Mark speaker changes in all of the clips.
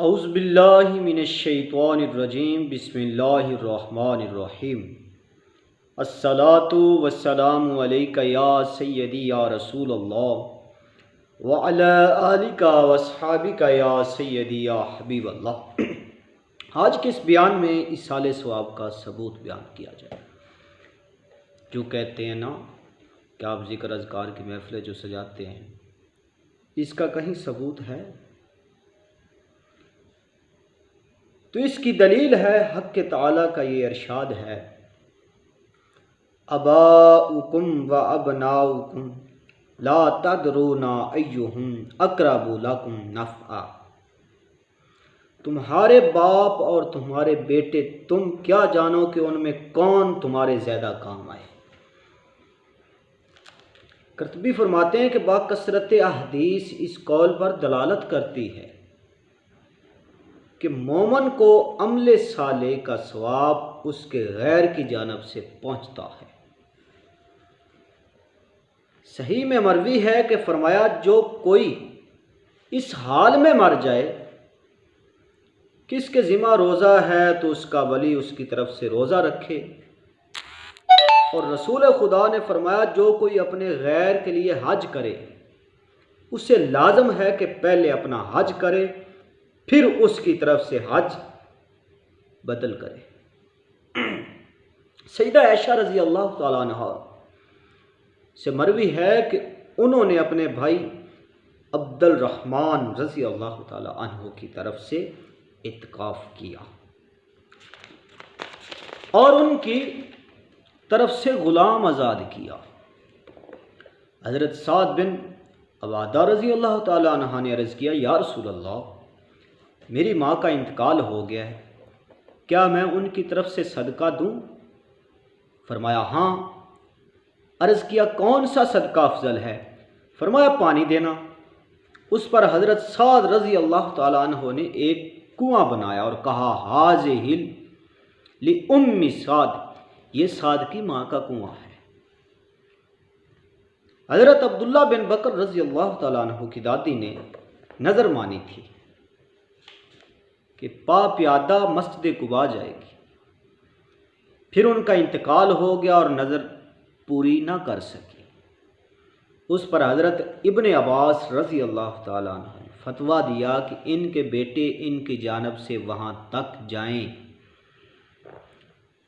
Speaker 1: اعوذ باللہ من الشیطان الرجیم بسم اللہ الرحمن الرحیم الصلاۃ والسلام علیک یا سیدی یا رسول اللہ وعلی آلک واصحابک یا سیدی یا حبیب اللہ۔ آج کے اس بیان میں ایصال ثواب کا ثبوت بیان کیا جائے۔ جو کہتے ہیں نا کہ آپ ذکر اذکار کی محفلیں جو سجاتے ہیں، اس کا کہیں ثبوت ہے؟ تو اس کی دلیل ہے حق تعالیٰ کا یہ ارشاد ہے، آباؤکم و ابناؤکم لا تدرون ایہم اقرب لکم نفعا۔ تمہارے باپ اور تمہارے بیٹے تم کیا جانو کہ ان میں کون تمہارے زیادہ کام آئے۔ قرطبی فرماتے ہیں کہ باکثرت احادیث اس قول پر دلالت کرتی ہے کہ مومن کو عمل صالح کا ثواب اس کے غیر کی جانب سے پہنچتا ہے۔ صحیح میں مروی ہے کہ فرمایا، جو کوئی اس حال میں مر جائے کہ اس کے ذمہ روزہ ہے تو اس کا ولی اس کی طرف سے روزہ رکھے، اور رسول خدا نے فرمایا جو کوئی اپنے غیر کے لیے حج کرے اسے لازم ہے کہ پہلے اپنا حج کرے پھر اس کی طرف سے حج بدل کرے۔ سیدہ عائشہ رضی اللہ تعالیٰ عنہ سے مروی ہے کہ انہوں نے اپنے بھائی عبد الرحمن رضی اللہ تعالیٰ عنہ کی طرف سے اعتکاف کیا اور ان کی طرف سے غلام آزاد کیا۔ حضرت سعد بن عبادہ رضی اللہ تعالیٰ عنہ نے عرض کیا، یا رسول اللہ، میری ماں کا انتقال ہو گیا ہے، کیا میں ان کی طرف سے صدقہ دوں؟ فرمایا ہاں۔ عرض کیا کون سا صدقہ افضل ہے؟ فرمایا پانی دینا۔ اس پر حضرت سعد رضی اللہ تعالیٰ عنہ نے ایک کنواں بنایا اور کہا، ھذہ لأم سعد، یہ سعد کی ماں کا کنواں ہے۔ حضرت عبداللہ بن بکر رضی اللہ تعالیٰ عنہ کی دادی نے نظر مانی تھی کہ پا پیادہ مسجد قباء جائے گی، پھر ان کا انتقال ہو گیا اور نظر پوری نہ کر سکی۔ اس پر حضرت ابن عباس رضی اللہ تعالیٰ عنہ نے فتویٰ دیا کہ ان کے بیٹے ان کی جانب سے وہاں تک جائیں۔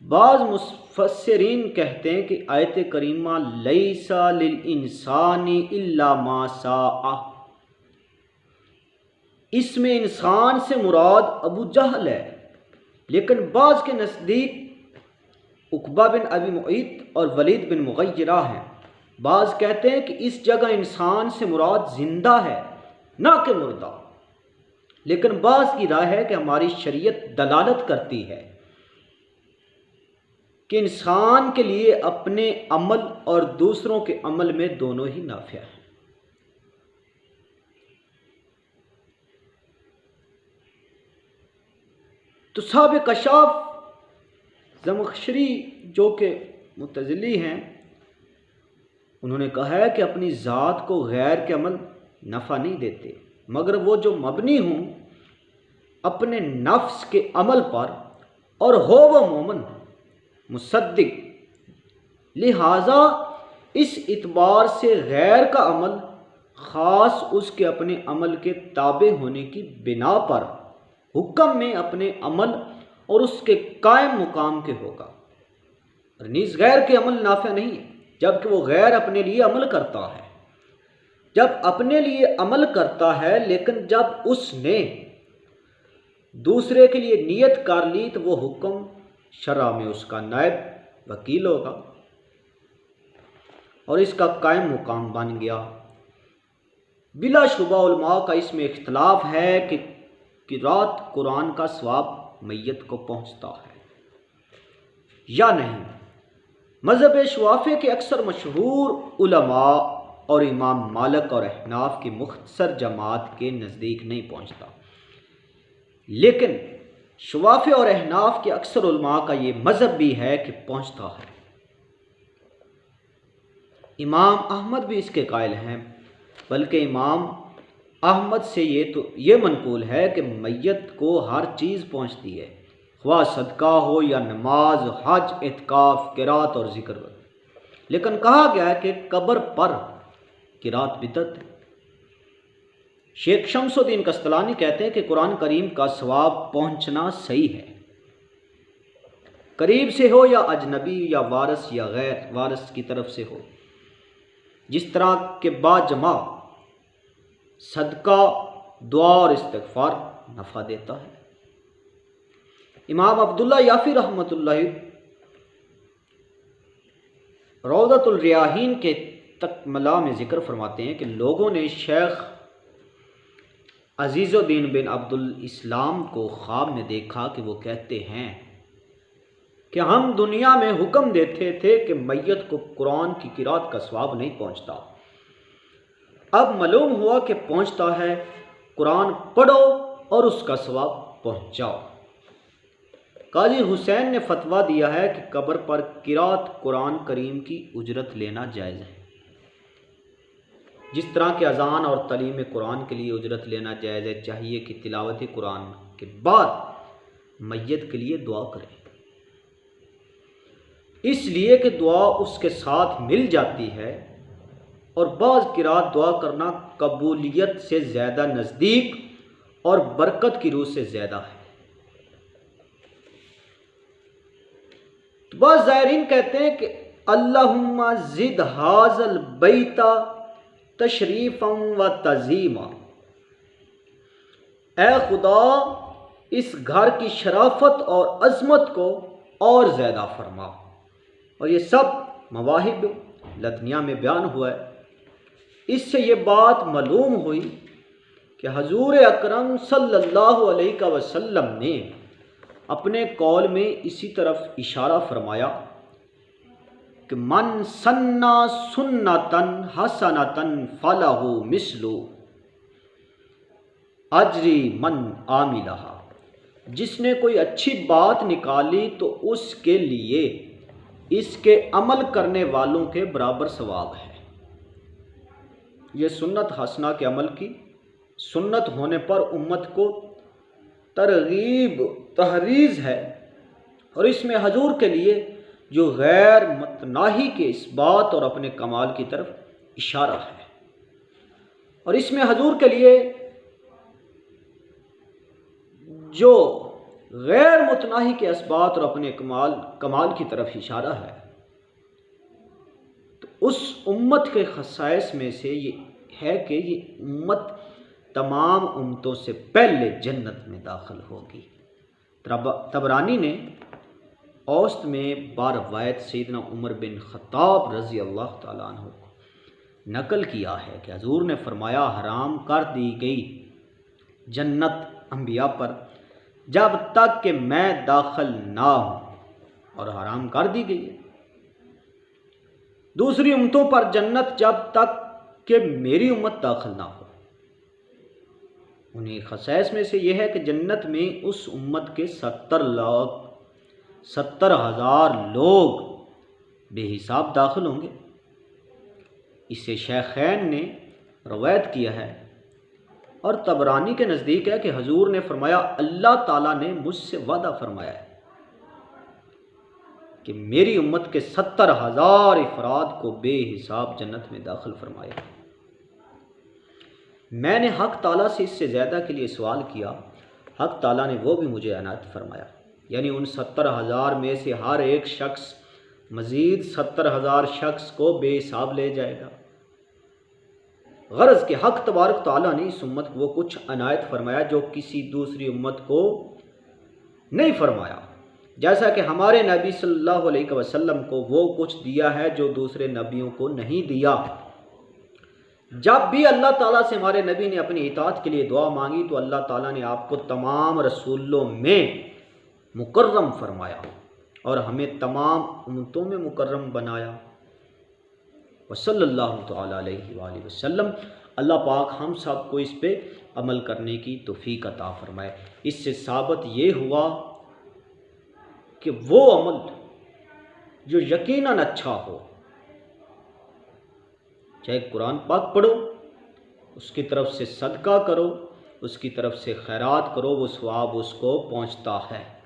Speaker 1: بعض مفسرین کہتے ہیں کہ آیت کریمہ لیس للانسان الا ما سعی، اس میں انسان سے مراد ابو جہل ہے، لیکن بعض کے نزدیک عقبہ بن ابی معیط اور ولید بن مغیرہ ہیں۔ بعض کہتے ہیں کہ اس جگہ انسان سے مراد زندہ ہے نہ کہ مردہ، لیکن بعض کی رائے ہے کہ ہماری شریعت دلالت کرتی ہے کہ انسان کے لیے اپنے عمل اور دوسروں کے عمل میں دونوں ہی نافع ہیں۔ تو صاحب کشاف زمخشری جو کہ معتزلی ہیں، انہوں نے کہا ہے کہ اپنی ذات کو غیر کے عمل نفع نہیں دیتے، مگر وہ جو مبنی ہوں اپنے نفس کے عمل پر اور ہو وہ مومن مصدق، لہٰذا اس اعتبار سے غیر کا عمل خاص اس کے اپنے عمل کے تابع ہونے کی بنا پر حکم میں اپنے عمل اور اس کے قائم مقام کے ہوگا، اور نیز غیر کے عمل نافع نہیں ہے، جبکہ وہ غیر اپنے لیے عمل کرتا ہے۔ جب اپنے لیے عمل کرتا ہے لیکن جب اس نے دوسرے کے لیے نیت کر لی تو وہ حکم شرع میں اس کا نائب وکیل ہوگا اور اس کا قائم مقام بن گیا۔ بلا شبہ علماء کا اس میں اختلاف ہے کہ قرأت قرآن کا ثواب میت کو پہنچتا ہے یا نہیں۔ مذہب شوافی کے اکثر مشہور علماء اور امام مالک اور احناف کی مختصر جماعت کے نزدیک نہیں پہنچتا، لیکن شوافی اور احناف کے اکثر علماء کا یہ مذہب بھی ہے کہ پہنچتا ہے۔ امام احمد بھی اس کے قائل ہیں، بلکہ امام احمد سے یہ منقول ہے کہ میت کو ہر چیز پہنچتی ہے، خواہ صدقہ ہو یا نماز، حج، اعتکاف، قرات اور ذکر، لیکن کہا گیا ہے کہ قبر پر قرات بدعت ہے۔ شیخ شمس الدین قسطلانی کہتے ہیں کہ قرآن کریم کا ثواب پہنچنا صحیح ہے، قریب سے ہو یا اجنبی یا وارث یا غیر وارث کی طرف سے ہو، جس طرح کے باجمع صدقہ، دعا اور استغفار نفع دیتا ہے۔ امام عبداللہ یافی رحمۃ اللہ روضۃ الریاحین کے تکملہ میں ذکر فرماتے ہیں کہ لوگوں نے شیخ عزیز الدین بن عبد الاسلام کو خواب میں دیکھا کہ وہ کہتے ہیں کہ ہم دنیا میں حکم دیتے تھے کہ میت کو قرآن کی قرات کا ثواب نہیں پہنچتا، اب معلوم ہوا کہ پہنچتا ہے، قرآن پڑھو اور اس کا ثواب پہنچاؤ۔ قاضی حسین نے فتویٰ دیا ہے کہ قبر پر قرات قرآن کریم کی اجرت لینا جائز ہے، جس طرح کہ اذان اور تعلیم قرآن کے لیے اجرت لینا جائز ہے۔ چاہیے کہ تلاوت قرآن کے بعد میت کے لیے دعا کریں، اس لیے کہ دعا اس کے ساتھ مل جاتی ہے، اور بعض قرات دعا کرنا قبولیت سے زیادہ نزدیک اور برکت کی روح سے زیادہ ہے۔ تو بعض زائرین کہتے ہیں کہ اللہم زد ھذا البیت تشریفا و تعظیما، اے خدا اس گھر کی شرافت اور عظمت کو اور زیادہ فرما۔ اور یہ سب مواہب لدنیہ میں بیان ہوا ہے۔ اس سے یہ بات معلوم ہوئی کہ حضور اکرم صلی اللہ علیہ وسلم نے اپنے قول میں اسی طرف اشارہ فرمایا کہ من سنّا سنتن حسنتن فلہ مثل اجری من عاملہا، جس نے کوئی اچھی بات نکالی تو اس کے لیے اس کے عمل کرنے والوں کے برابر ثواب ہے۔ یہ سنت حسنہ کے عمل کی سنت ہونے پر امت کو ترغیب تحریض ہے، اور اس میں حضور کے لیے جو غیر متناہی کے اس بات اور اپنے کمال کی طرف اشارہ ہے، اور اس میں حضور کے لیے جو غیر متناہی کے اسبات اور اپنے کمال کی طرف اشارہ ہے، تو اس امت کے خصائص میں سے یہ ہے کہ یہ امت تمام امتوں سے پہلے جنت میں داخل ہوگی۔ طبرانی نے اوسط میں باروایت سیدنا عمر بن خطاب رضی اللہ تعالیٰ عنہ کو نقل کیا ہے کہ حضور نے فرمایا، حرام کر دی گئی جنت انبیاء پر جب تک کہ میں داخل نہ ہوں، اور حرام کر دی گئی ہے دوسری امتوں پر جنت جب تک کہ میری امت داخل نہ ہو۔ انہیں خصائص میں سے یہ ہے کہ جنت میں اس امت کے 70,000 لوگ بے حساب داخل ہوں گے۔ اسے شیخین نے روایت کیا ہے، اور طبرانی کے نزدیک ہے کہ حضور نے فرمایا، اللہ تعالیٰ نے مجھ سے وعدہ فرمایا ہے کہ میری امت کے 70,000 افراد کو بے حساب جنت میں داخل فرمایا۔ میں نے حق تعالیٰ سے اس سے زیادہ کے لیے سوال کیا، حق تعالیٰ نے وہ بھی مجھے عنایت فرمایا، یعنی ان 70,000 میں سے ہر ایک شخص مزید 70,000 شخص کو بے حساب لے جائے گا۔ غرض کہ حق تبارک تعالیٰ نے اس امت کو وہ کچھ عنایت فرمایا جو کسی دوسری امت کو نہیں فرمایا، جیسا کہ ہمارے نبی صلی اللہ علیہ وسلم کو وہ کچھ دیا ہے جو دوسرے نبیوں کو نہیں دیا۔ جب بھی اللہ تعالیٰ سے ہمارے نبی نے اپنی اطاعت کے لیے دعا مانگی تو اللہ تعالیٰ نے آپ کو تمام رسولوں میں مکرم فرمایا اور ہمیں تمام امتوں میں مکرم بنایا۔ وصلی اللہ تعالیٰ علیہ وآلہ وسلم۔ اللہ پاک ہم سب کو اس پہ عمل کرنے کی توفیق عطا فرمائے۔ اس سے ثابت یہ ہوا کہ وہ عمل جو یقیناً اچھا ہو، چاہے قرآن پاک پڑھو اس کی طرف سے صدقہ کرو، اس کی طرف سے خیرات کرو، وہ ثواب اس کو پہنچتا ہے۔